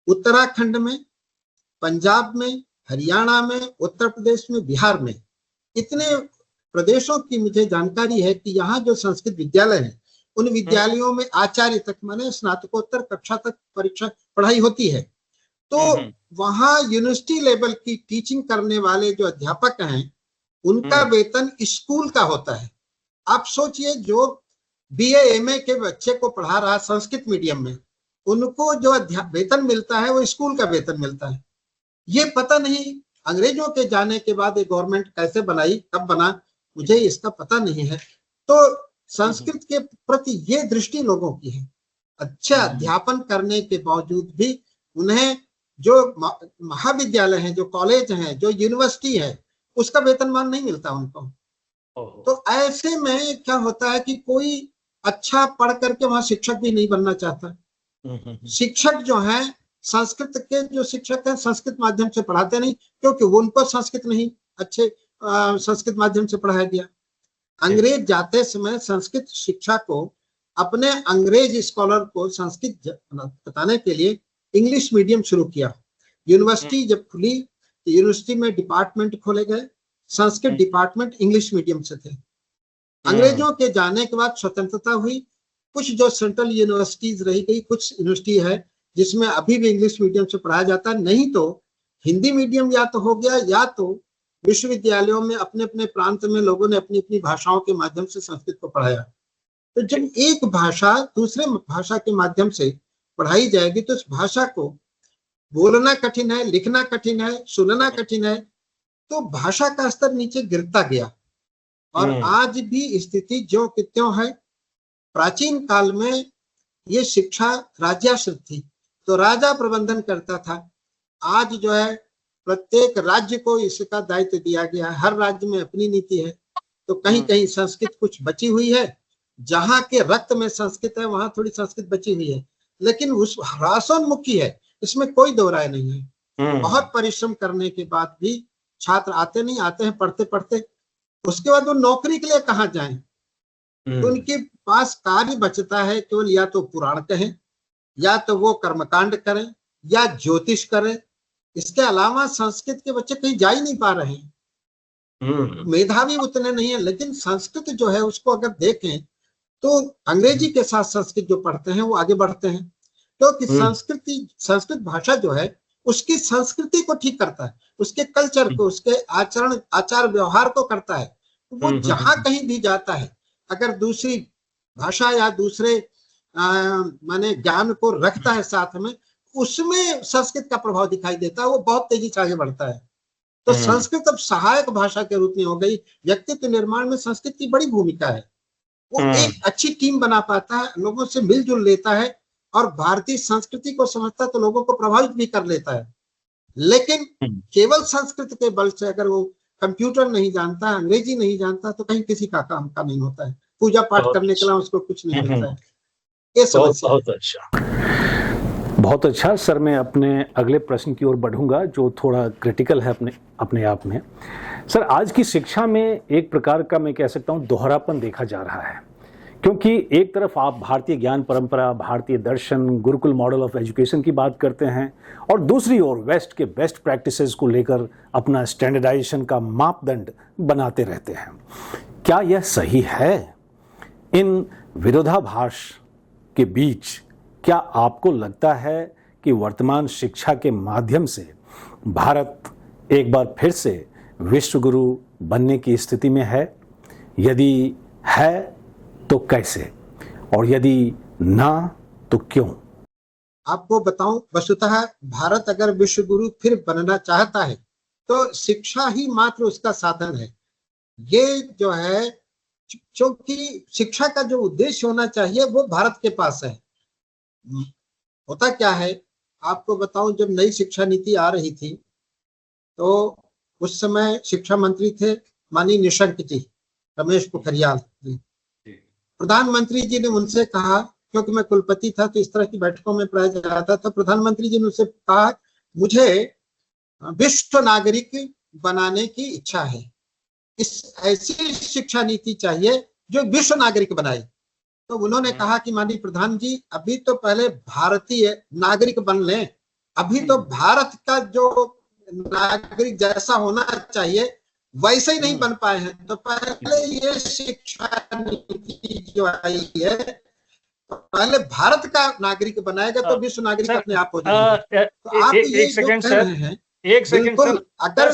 उत्तराखंड में, पंजाब में, हरियाणा में, उत्तर प्रदेश में, बिहार में, इतने प्रदेशों की मुझे जानकारी है कि यहाँ जो संस्कृत विद्यालय हैं, उन विद्यालयों में आचार्य तक, माने स्नातकोत्तर कक्षा तक परीक्षा पढ़ाई होती है। तो वहाँ यूनिवर्सिटी लेवल की टीचिंग करने वाले जो अध्यापक हैं, उनका वेतन स्कूल का होता है। आप सोचिए, जो बीए एमए के बच्चे को पढ़ा रहा संस्कृत मीडियम में, उनको जो वेतन मिलता है वो स्कूल का वेतन मिलता है। ये पता नहीं अंग्रेजों के जाने के बाद ये गवर्नमेंट कैसे बनाई, कब बना, मुझे इसका पता नहीं है। तो संस्कृत के प्रति ये दृष्टि लोगों की है। अच्छा अध्यापन करने के बावजूद भी उन्हें जो महाविद्यालय हैं, जो कॉलेज हैं, जो यूनिवर्सिटी है, उसका वेतनमान नहीं मिलता उनको। तो ऐसे में क्या होता है कि कोई अच्छा पढ़ करके वहां शिक्षक भी नहीं बनना चाहता। शिक्षक जो है, संस्कृत के जो शिक्षक हैं, संस्कृत माध्यम से पढ़ाते नहीं, क्योंकि वो उनको संस्कृत नहीं अच्छे संस्कृत माध्यम से पढ़ाया गया। अंग्रेज जाते समय संस्कृत शिक्षा को, अपने अंग्रेज स्कॉलर को संस्कृत बताने के लिए इंग्लिश मीडियम शुरू किया। यूनिवर्सिटी जब खुली, यूनिवर्सिटी में डिपार्टमेंट खोले गए, संस्कृत डिपार्टमेंट इंग्लिश मीडियम से थे। अंग्रेजों के जाने के बाद स्वतंत्रता हुई। कुछ जो सेंट्रल यूनिवर्सिटीज रही गई, कुछ यूनिवर्सिटी है जिसमें अभी भी इंग्लिश मीडियम से पढ़ाया जाता है, नहीं तो हिंदी मीडियम या तो हो गया, या तो विश्वविद्यालयों में अपने अपने प्रांत में लोगों ने अपनी अपनी भाषाओं के माध्यम से संस्कृत को पढ़ाया। तो जब एक भाषा दूसरे भाषा के माध्यम से पढ़ाई जाएगी तो उस भाषा को बोलना कठिन है, लिखना कठिन है, सुनना कठिन है, तो भाषा का स्तर नीचे गिरता गया। और आज भी स्थिति जो कि त्यों है। प्राचीन काल में ये शिक्षा राज्याश्रित थी, तो राजा प्रबंधन करता था। आज जो है प्रत्येक राज्य को इसका दायित्व दिया गया है, हर राज्य में अपनी नीति है। तो कहीं कहीं संस्कृत कुछ बची हुई है, जहाँ के रक्त में संस्कृत है वहां थोड़ी संस्कृत बची हुई है, लेकिन उस ह्रासोन्मुखी है, इसमें कोई दो राय नहीं है। बहुत परिश्रम करने के बाद भी छात्र आते नहीं, आते हैं पढ़ते पढ़ते, उसके बाद वो नौकरी के लिए कहाँ जाएं? तो उनके पास कार्य बचता है केवल या तो पुराण कहें, या तो वो कर्मकांड करें, या ज्योतिष करें। इसके अलावा संस्कृत के बच्चे कहीं जा ही नहीं पा रहे हैं। मेधावी उतने नहीं है, लेकिन संस्कृत जो है उसको अगर देखें तो अंग्रेजी के साथ संस्कृत जो पढ़ते हैं वो आगे बढ़ते हैं, क्योंकि संस्कृत भाषा जो है उसकी संस्कृति को ठीक करता है, उसके कल्चर को, उसके आचार व्यवहार को करता है। वो जहां कहीं भी जाता है, अगर दूसरी भाषा या दूसरे माने ज्ञान को रखता है साथ में, उसमें संस्कृत का प्रभाव दिखाई देता है, वो बहुत तेजी से आगे बढ़ता है। तो संस्कृत अब सहायक भाषा के रूप में हो गई। व्यक्तित्व निर्माण में संस्कृत की बड़ी भूमिका है। वो एक अच्छी टीम बना पाता है, लोगों से मिलजुल लेता है, और भारतीय संस्कृति को समझता है तो लोगों को प्रभावित भी कर लेता है। लेकिन केवल संस्कृत के बल से अगर वो कंप्यूटर नहीं जानता, अंग्रेजी नहीं जानता, तो कहीं किसी का काम का नहीं होता है। पूजा पाठ करने के अलावा उसको कुछ नहीं मिलता है। ये समस्या बहुत अच्छा, बहुत अच्छा सर। मैं अपने अगले प्रश्न की ओर बढ़ूंगा जो थोड़ा क्रिटिकल है अपने आप में। सर, आज की शिक्षा में एक प्रकार का, मैं कह सकता हूं, दोहरापन देखा जा रहा है, क्योंकि एक तरफ आप भारतीय ज्ञान परंपरा, भारतीय दर्शन, गुरुकुल मॉडल ऑफ एजुकेशन की बात करते हैं, और दूसरी ओर वेस्ट के बेस्ट प्रैक्टिसेस को लेकर अपना स्टैंडर्डाइजेशन का मापदंड बनाते रहते हैं। क्या यह सही है? इन विरोधाभास के बीच क्या आपको लगता है कि वर्तमान शिक्षा के माध्यम से भारत एक बार फिर से विश्व गुरु बनने की स्थिति में है? यदि है तो कैसे, और यदि ना तो क्यों? आपको बताऊं, वस्तुतः भारत अगर विश्व गुरु फिर बनना चाहता है तो शिक्षा ही मात्र उसका साधन है। ये जो है, क्योंकि शिक्षा का जो उद्देश्य होना चाहिए वो भारत के पास है। होता क्या है, आपको बताऊं, जब नई शिक्षा नीति आ रही थी तो उस समय शिक्षा मंत्री थे माननीय निशंक जी, रमेश पोखरियाल जी। प्रधानमंत्री जी ने उनसे कहा, क्योंकि मैं कुलपति था तो इस तरह की बैठकों में प्राय जाता था, प्रधानमंत्री जी ने उनसे कहा, मुझे विश्व नागरिक बनाने की इच्छा है, इस ऐसी शिक्षा नीति चाहिए जो विश्व नागरिक बनाए। तो उन्होंने कहा कि माननीय प्रधान जी, अभी तो पहले भारतीय नागरिक बन लें, अभी तो भारत का जो नागरिक जैसा होना चाहिए वैसे ही नहीं बन पाए हैं, तो पहले ये शिक्षा नीति जो आई है, पहले भारत का नागरिक बनाएगा तो विश्व नागरिक अपने आप हो जाएगा। तो आप ये एक सेकंड जो कह रहे हैं, एक सेकंड सर, अगर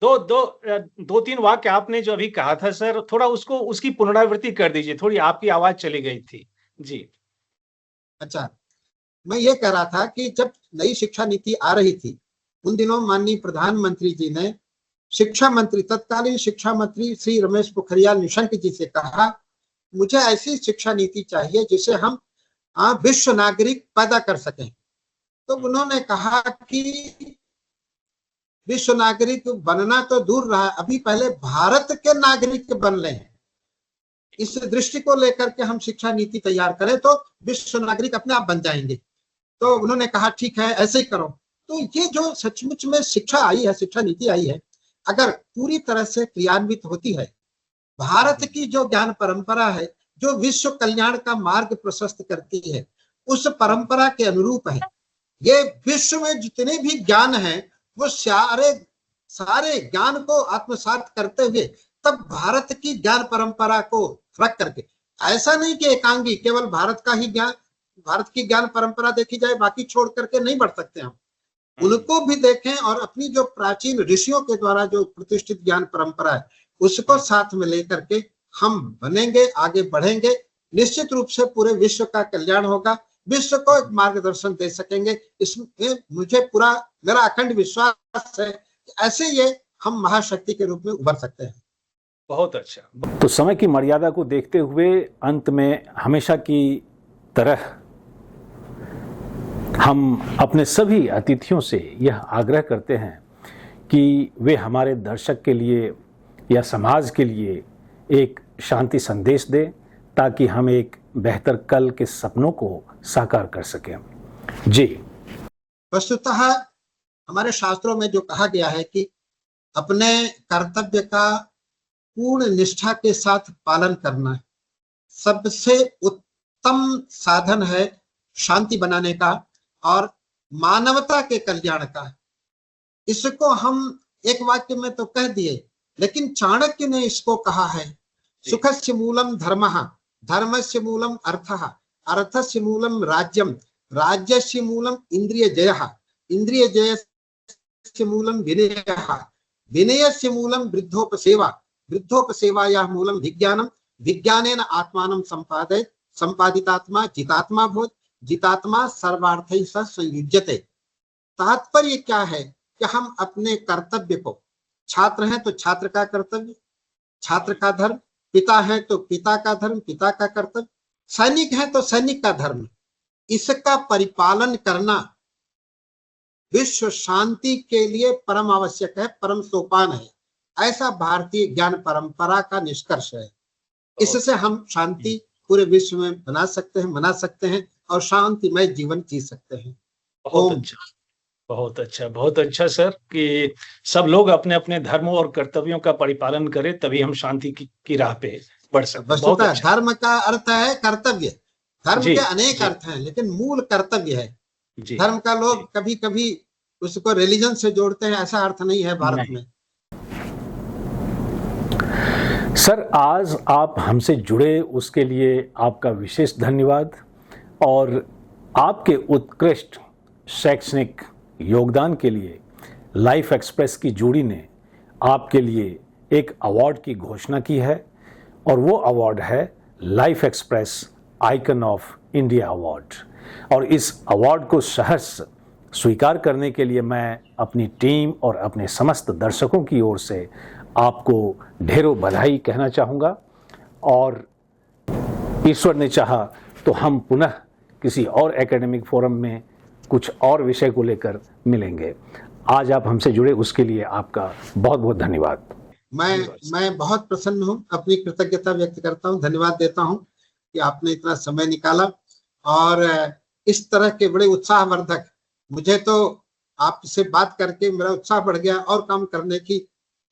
दो तीन वाक्य आपने जो अभी कहा था सर, थोड़ा उसकी पुनरावृत्ति कर दीजिए, थोड़ी आपकी आवाज चली गई थी जी। अच्छा, मैं ये कह रहा था कि जब नई शिक्षा नीति आ रही थी उन दिनों माननीय प्रधानमंत्री जी ने शिक्षा मंत्री, तत्कालीन शिक्षा मंत्री श्री रमेश पोखरियाल निशंक जी से कहा, मुझे ऐसी शिक्षा नीति चाहिए जिसे हम विश्व नागरिक पैदा कर सकें। तो उन्होंने कहा कि विश्व नागरिक बनना तो दूर रहा, अभी पहले भारत के नागरिक बन लें। इस दृष्टि को लेकर के हम शिक्षा नीति तैयार करें तो विश्व नागरिक अपने आप बन जाएंगे। तो उन्होंने कहा ठीक है, ऐसे ही करो। तो ये जो सचमुच में शिक्षा आई है, शिक्षा नीति आई है, अगर पूरी तरह से क्रियान्वित होती है, भारत की जो ज्ञान परंपरा है, जो विश्व कल्याण का मार्ग प्रशस्त करती है, उस परंपरा के अनुरूप है। ये विश्व में जितने भी ज्ञान हैं वो सारे ज्ञान को आत्मसात करते हुए तब भारत की ज्ञान परंपरा को रख करके, ऐसा नहीं कि एकांगी केवल भारत की ज्ञान परंपरा देखी जाए, बाकी छोड़ करके नहीं बढ़ सकते हम। उनको भी देखें और अपनी जो प्राचीन ऋषियों के द्वारा जो प्रतिष्ठित ज्ञान परंपरा है उसको साथ में लेकर के हम बनेंगे, आगे बढ़ेंगे। निश्चित रूप से पूरे विश्व का कल्याण होगा, विश्व को एक मार्गदर्शन दे सकेंगे। इसमें मुझे पूरा मेरा अखंड विश्वास है कि ऐसे ये हम महाशक्ति के रूप में उभर सकते हैं। बहुत अच्छा। तो समय की मर्यादा को देखते हुए अंत में हमेशा की तरह हम अपने सभी अतिथियों से यह आग्रह करते हैं कि वे हमारे दर्शक के लिए या समाज के लिए एक शांति संदेश दें, ताकि हम एक बेहतर कल के सपनों को साकार कर सकें। जी, वस्तुतः हमारे शास्त्रों में जो कहा गया है कि अपने कर्तव्य का पूर्ण निष्ठा के साथ पालन करना सबसे उत्तम साधन है शांति बनाने का और मानवता के कल्याण का। इसको हम एक वाक्य में तो कह दिए, लेकिन चाणक्य ने इसको कहा है, सुखस्य मूलम धर्मः, धर्मस्य मूलम अर्थः, अर्थस्य मूलम राज्यम, राज्यस्य मूलम इंद्रिय जयः, इंद्रिय जयस्य मूलम विनयः, विनयस्य मूलम वृद्धोपसेवा, वृद्धोपसेवायाः मूलम विज्ञानम, विज्ञानेन आत्मानं संपादयेत्, संपादितात्मा जितात्मा भवेत्, जितात्मा सर्वार्थैः सह संयुज्यते। तात्पर्य क्या है कि हम अपने कर्तव्य को, छात्र हैं तो छात्र का कर्तव्य, छात्र का धर्म, पिता है तो पिता का धर्म, पिता का कर्तव्य, सैनिक है तो सैनिक का धर्म, इसका परिपालन करना विश्व शांति के लिए परम आवश्यक है, परम सोपान है। ऐसा भारतीय ज्ञान परंपरा का निष्कर्ष है। इससे हम शांति पूरे विश्व में मना सकते हैं और शांतिमय जीवन जी सकते हैं। बहुत अच्छा, बहुत अच्छा, बहुत अच्छा सर कि सब लोग अपने अपने धर्मों और कर्तव्यों का परिपालन करें, तभी हम शांति की राह पे बढ़ सकते हैं। बहुत वस्तुतः अच्छा। धर्म का अर्थ है कर्तव्य। धर्म जी, के अनेक जी। अर्थ हैं, लेकिन मूल कर्तव्य है। जी, धर्म का लोग कभी कभी उसको रिलीजन से जोड़ते हैं, ऐसा अर्थ नहीं है भारत नहीं। में। सर, आज आप हमसे जुड़े उसके लिए आपका विशेष धन्यवाद और आपके उत्कृष्ट शैक्षणिक योगदान के लिए लाइफ एक्सप्रेस की जोड़ी ने आपके लिए एक अवार्ड की घोषणा की है और वो अवार्ड है life express icon of India award. और इस अवार्ड को सहर्ष स्वीकार करने के लिए मैं अपनी टीम और अपने समस्त दर्शकों की ओर से आपको ढेरों बधाई कहना चाहूँगा। और ईश्वर ने चाहा तो हम पुनः किसी और एकेडमिक फोरम में कुछ और विषय को लेकर मिलेंगे। आज आप हमसे जुड़े उसके लिए आपका बहुत बहुत धन्यवाद। मैं बहुत प्रसन्न हूँ, अपनी कृतज्ञता व्यक्त करता हूँ, धन्यवाद देता हूँ कि आपने इतना समय निकाला और इस तरह के बड़े उत्साहवर्धक, मुझे तो आपसे बात करके मेरा उत्साह बढ़ गया और काम करने की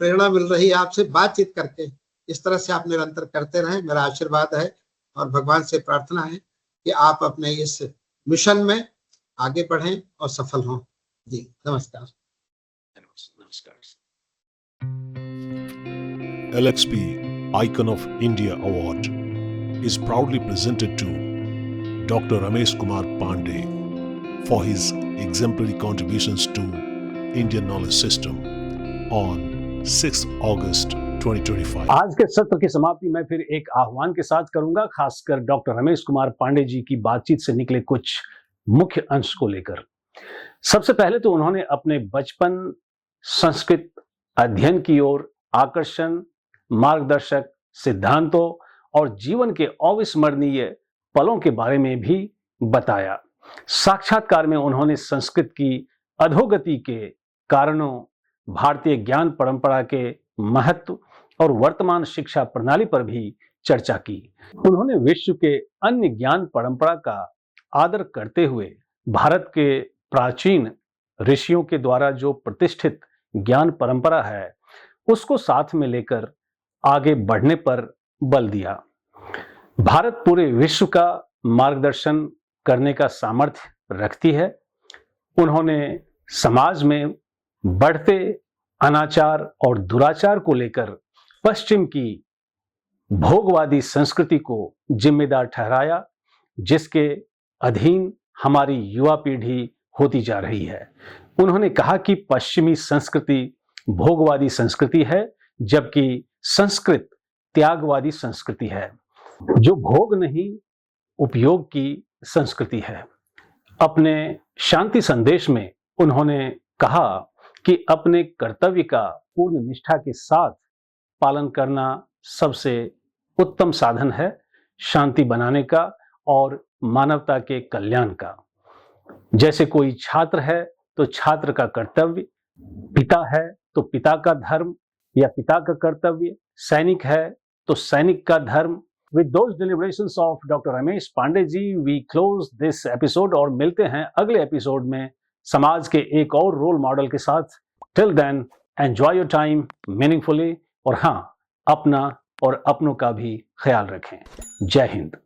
प्रेरणा मिल रही है आपसे बातचीत करके। इस तरह से आप निरंतर करते रहें, मेरा आशीर्वाद है और भगवान से प्रार्थना है कि आप अपने इस मिशन में आगे बढ़ें और सफल हों। जी नमस्कार। नमस्कार। LXP Icon of India Award is proudly presented to Dr. Ramesh Kumar Pandey for his exemplary contributions to Indian knowledge system on 6th August 2025. आज के सत्र की समाप्ति मैं फिर एक आह्वान के साथ करूंगा, खासकर डॉक्टर रमेश कुमार पांडे जी की बातचीत से निकले कुछ मुख्य अंश को लेकर। सबसे पहले तो उन्होंने अपने बचपन संस्कृत अध्ययन की ओर आकर्षण, मार्गदर्शक सिद्धांतों और जीवन के अविस्मरणीय पलों के बारे में भी बताया। साक्षात्कार में उन्होंने संस्कृत की अधोगति के कारणों, भारतीय ज्ञान परंपरा के महत्व और वर्तमान शिक्षा प्रणाली पर भी चर्चा की। उन्होंने विश्व के अन्य ज्ञान परंपरा का आदर करते हुए भारत के प्राचीन ऋषियों के द्वारा जो प्रतिष्ठित ज्ञान परंपरा है उसको साथ में लेकर आगे बढ़ने पर बल दिया। भारत पूरे विश्व का मार्गदर्शन करने का सामर्थ्य रखती है। उन्होंने समाज में बढ़ते अनाचार और दुराचार को लेकर पश्चिम की भोगवादी संस्कृति को जिम्मेदार ठहराया, जिसके अधीन हमारी युवा पीढ़ी होती जा रही है। उन्होंने कहा कि पश्चिमी संस्कृति भोगवादी संस्कृति है, जबकि संस्कृत त्यागवादी संस्कृति है, जो भोग नहीं उपयोग की संस्कृति है। अपने शांति संदेश में उन्होंने कहा कि अपने कर्तव्य का पूर्ण निष्ठा के साथ पालन करना सबसे उत्तम साधन है शांति बनाने का और मानवता के कल्याण का। जैसे कोई छात्र है तो छात्र का कर्तव्य, पिता है तो पिता का धर्म या पिता का कर्तव्य, सैनिक है तो सैनिक का धर्म। With those deliberations of Dr. Ramesh Pandey ji, we close this episode और मिलते हैं अगले एपिसोड में समाज के एक और रोल मॉडल के साथ। Till then, enjoy your time meaningfully और हाँ, अपना और अपनों का भी ख्याल रखें। जय हिंद।